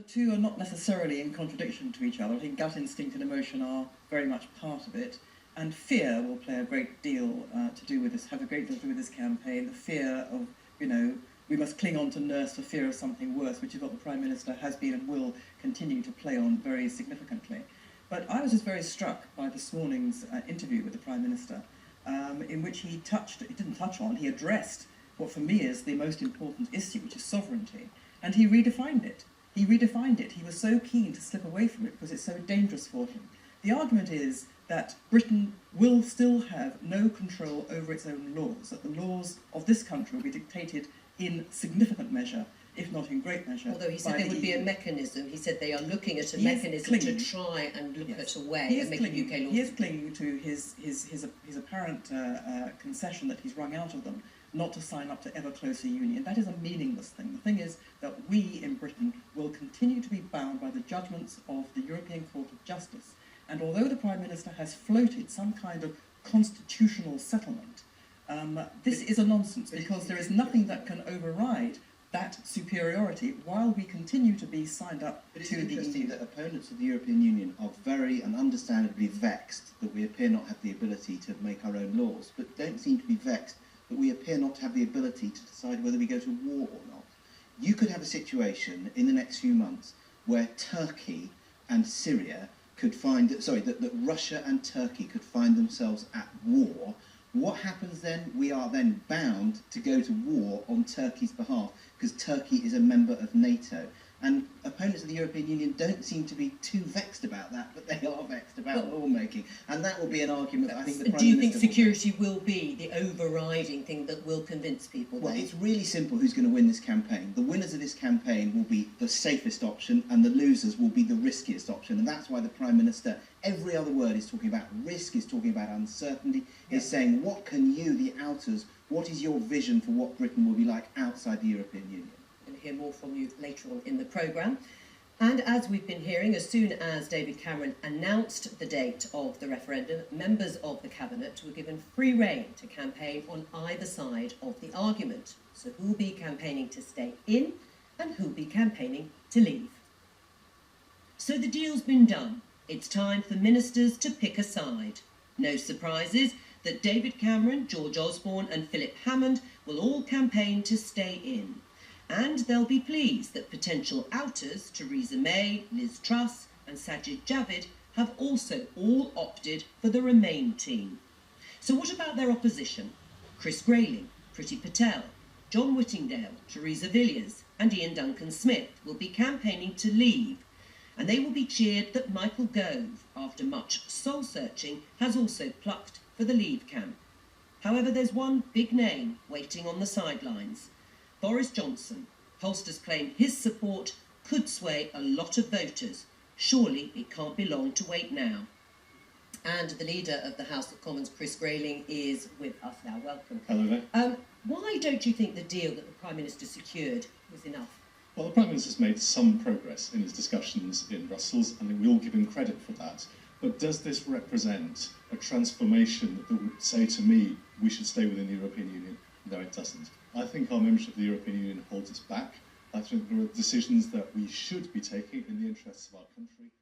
two are not necessarily in contradiction to each other. I think gut instinct and emotion are very much part of it, and fear will play a great deal to do with this, have a great deal to do with this campaign. The fear of, we must cling on to nurse for fear of something worse, which is what the Prime Minister has been and will continue to play on very significantly. But I was just very struck by this morning's interview with the Prime Minister, in which he addressed what for me is the most important issue, which is sovereignty, and he redefined it. He was so keen to slip away from it because it's so dangerous for him. The argument is that Britain will still have no control over its own laws, that the laws of this country will be dictated in significant measure, if not in great measure. Although he said there would be a mechanism, he said they are looking at a mechanism to try and look at a way of making UK laws. He is clinging to his apparent concession that he's wrung out of them, not to sign up to ever closer union. That is a meaningless thing. The thing is that we in Britain will continue to be bound by the judgments of the European Court of Justice. And although the Prime Minister has floated some kind of constitutional settlement, this is a nonsense, because there is nothing that can override that superiority while we continue to be signed up to the EU. It's interesting that opponents of the European Union are very and understandably vexed that we appear not to have the ability to make our own laws, but don't seem to be vexed that we appear not to have the ability to decide whether we go to war or not. You could have a situation in the next few months where Turkey and Syria could that Russia and Turkey could find themselves at war. What happens then? We are then bound to go to war on Turkey's behalf because Turkey is a member of NATO. And opponents of the European Union don't seem to be too vexed about that, but they are vexed about lawmaking. And that will be an argument that I think the Prime Minister... Do you think security will be the overriding thing that will convince people? Well, it's really simple who's going to win this campaign. The winners of this campaign will be the safest option, and the losers will be the riskiest option. And that's why the Prime Minister, every other word, is talking about risk, is talking about uncertainty, is saying, what can you, the outers, what is your vision for what Britain will be like outside the European Union? We'll hear more from you later on in the programme. And as we've been hearing, as soon as David Cameron announced the date of the referendum, members of the Cabinet were given free rein to campaign on either side of the argument. So who will be campaigning to stay in and who will be campaigning to leave? So the deal's been done. It's time for ministers to pick a side. No surprises that David Cameron, George Osborne and Philip Hammond will all campaign to stay in. And they'll be pleased that potential outers, Theresa May, Liz Truss and Sajid Javid, have also all opted for the Remain team. So what about their opposition? Chris Grayling, Priti Patel, John Whittingdale, Theresa Villiers and Ian Duncan Smith will be campaigning to leave, and they will be cheered that Michael Gove, after much soul-searching, has also plucked for the Leave camp. However, there's one big name waiting on the sidelines. Boris Johnson. Pollsters claim his support could sway a lot of voters. Surely it can't be long to wait now. And the leader of the House of Commons, Chris Grayling, is with us now. Welcome. Hello there. Why don't you think the deal that the Prime Minister secured was enough? Well, the Prime Minister's made some progress in his discussions in Brussels, and we all give him credit for that. But does this represent a transformation that would say to me we should stay within the European Union? No, it doesn't. I think our membership of the European Union holds us back. I think there are decisions that we should be taking in the interests of our country.